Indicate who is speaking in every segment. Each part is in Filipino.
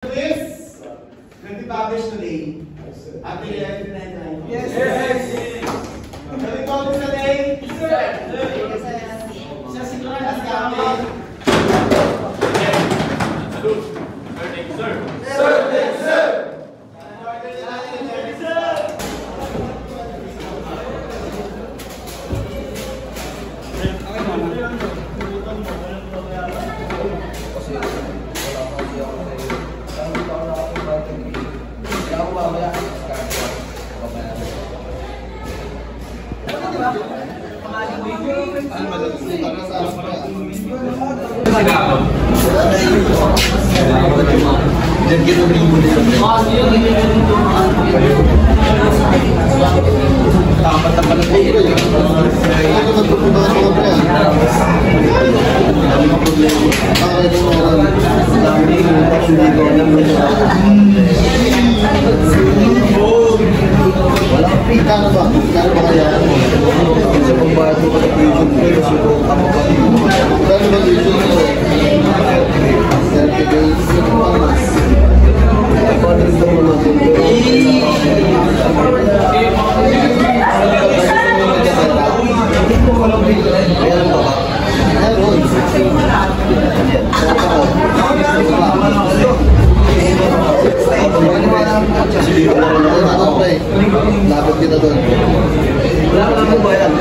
Speaker 1: Please, nag-publish today. After the 11th. Yes. Nag-publish today. Siya si Clarence Gamit. Sir.
Speaker 2: Lapit kita doon. Ano ba yan?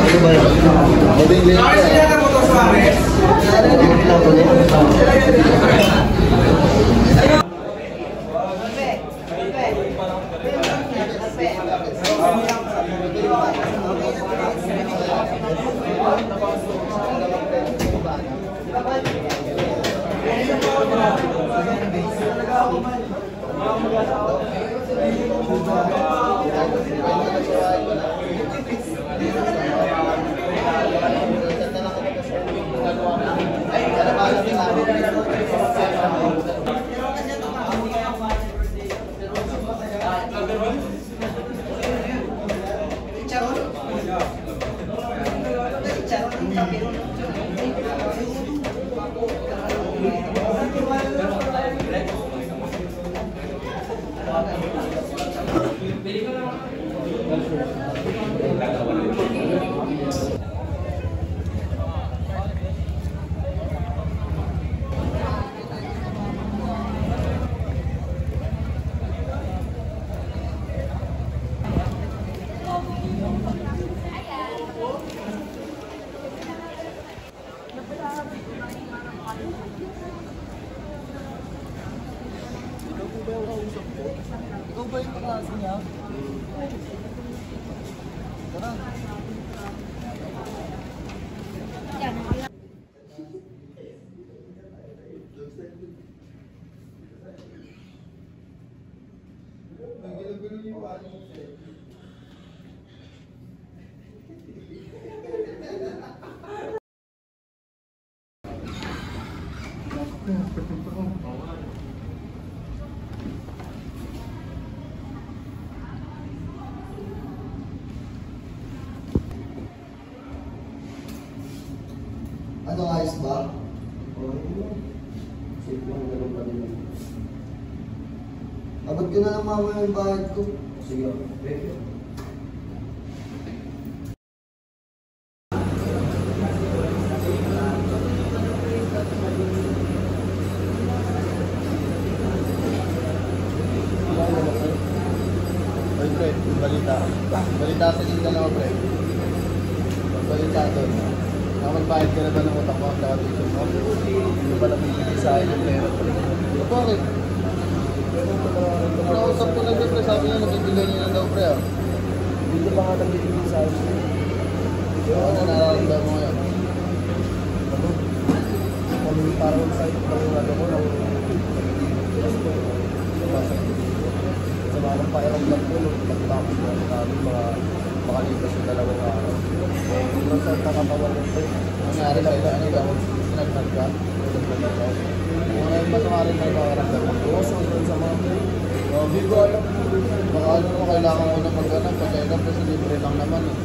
Speaker 2: Ikaw ba yung kaklase niya? Tara. Ano, ayos ba? Safe lang, ganun pa rin. Abot ko na lang mamaya yung bayad ko. Sige. Oy, pre, balita sa inyo dalawa, pre. Balita doon. Magbayad ka na ba ng utang mo ang tuition mo? Hindi ba nabibigay sa akin yung pera? Bakit? Nausap ko na siya, pre. Sabi niya nabibigay niya na daw, pre. Hindi ba nga nabibigay sa akin? Ano nararamdaman mo ngayon? Ano? Parang sa ito parang ano ko lang. Sa mga pakiramdam ko, pagtapos mo kami makalipas yung dalawang araw. Kung saan nakapawal ng ito, nangyari ka ito, ano daw, sinagtag ka, kung ngayon masama rin may pakiramdam mo. Oo, sobrang sama ko. Hindi ko alam. Baka ano naman kailangan ko na mag-anap, pag-check-up kasi libre lang naman eh.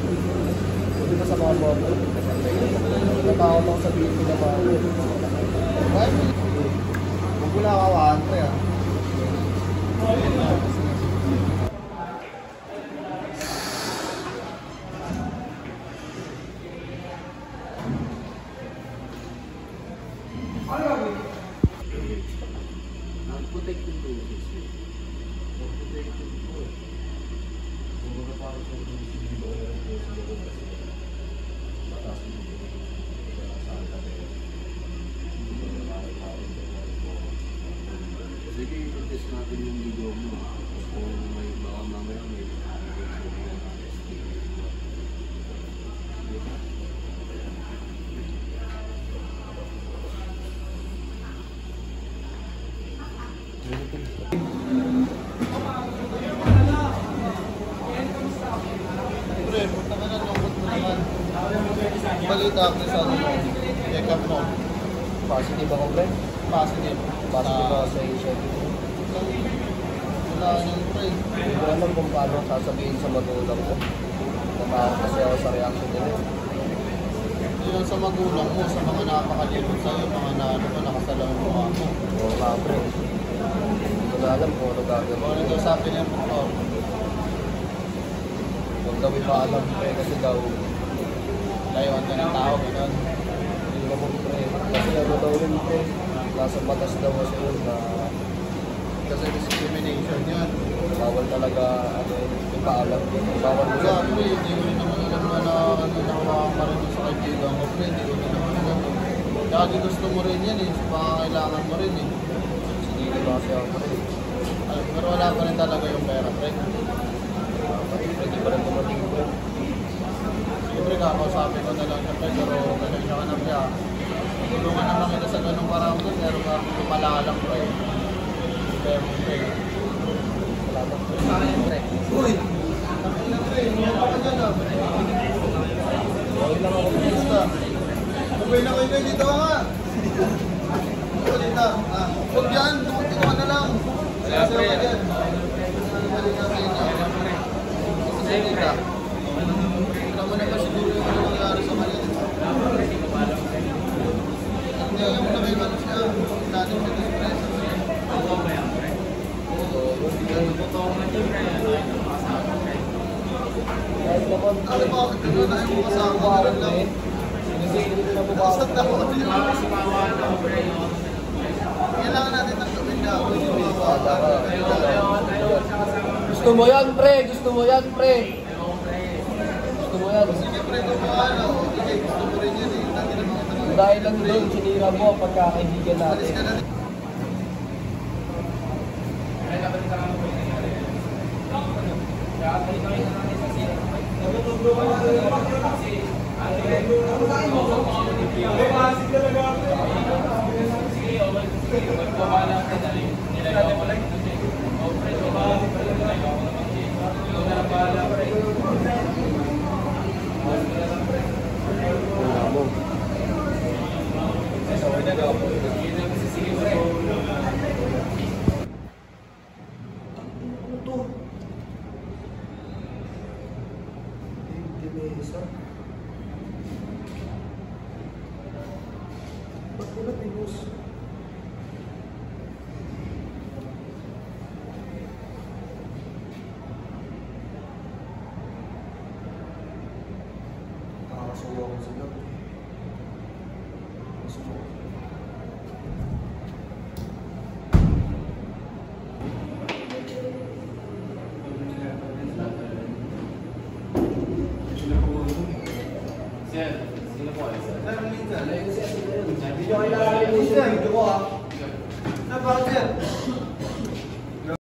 Speaker 2: Hindi ka sa mga bobo. Natakot ako sabihin ko na ba? Bakit? Huwag ko nakakawaan, pre ah. Protective doses. Protective po. Kung mga parang sa hindi ba kaya po sa loob kasi mataas yung dito. Kaya saan ka tayo. Hindi ba nakakakaroon po. Sige, i-test natin yung video mo. Kung may baka mamaya may Pre, punta ka na, lungkot mo naman. Balita ako sa ano mo, check up mo.
Speaker 3: Positive ako, pre.
Speaker 2: Positive.
Speaker 3: Positive ako sa HIV.
Speaker 2: Wala nang pre.
Speaker 3: Hindi ko alam kung paano sasabihin sa magulang ko. Natakot kasi ako sa reaction nila.
Speaker 2: Yun sa magulang mo, sa mga napakalimot sa'yo, mga nakasalang mo ako.
Speaker 3: Oo nga, pre. Hindi ko na alam kung ano gagawin.
Speaker 2: Kung ano daw sabi niya po,
Speaker 3: Huwag daw ipaalam, pre, kasi daw
Speaker 2: layuan ka ng tao, gano'n.
Speaker 3: hindi naman, pre. Kasi ano daw rin, pre. Nasa batas daw kasi yun na
Speaker 2: Kasi discrimination yun.
Speaker 3: bawal talaga ano, ipaalam. Bawal mo
Speaker 2: Wala,
Speaker 3: sa
Speaker 2: pre, hindi ko rin naman alam na nakuha ka rin sa kaibigan ko, pre, hindi ko rin naman alam. Kaya di gusto mo rin yan eh, kailangan mo rin eh.
Speaker 3: sige ba kasi ako, pre.
Speaker 2: Pero wala pa rin talaga yung pera, pre.
Speaker 3: Pwede pa rin tumating, pre.
Speaker 2: Siyempre, kakausapin ko na lang siya, pre, pero ganun siya ka na, pre. Tulungan naman kita sa ganung parang doon, pero parang lumalalang, pre. Pero, pre.
Speaker 3: Salamat, pre.
Speaker 2: Uy! Takil na, pre. Meron ka dyan, ah.
Speaker 3: Okay lang ako, pre.
Speaker 2: Basta. Okay na kayo, dito ka nga. Ulit na. Huwag yan, dumating ka na lang. Sayaw ka dyan. Balik na sa inyo. Sige ka. Alam mo naman siguro yung ano nangyari sa kanila. Hindi, yung namin ano siya. Dating sa dispresa.
Speaker 3: Kahit naman,
Speaker 2: Ano ba? Ano na yung kasama ka rin lang?
Speaker 3: kasi hindi na po ba
Speaker 2: Sa tao. Kailangan natin ng gawin na.
Speaker 3: Gusto mo yan, pre! Gusto mo yan, pre! Gusto mo yan.
Speaker 2: Sige, pre, kung ano. Sige, gusto mo rin yan eh. Lagi naman kita ng-
Speaker 3: Dahil lang doon, sinira mo ang pagkakaibigan
Speaker 2: Alis
Speaker 3: natin.
Speaker 2: ka na.
Speaker 3: Wala mo. Ano to? Mesa. Ba't ko na pinus? Nakakasuwa ko sila. Nakakasuwa.
Speaker 1: Hindi nyo kailangan yung video ko, ha? Bakit, sir?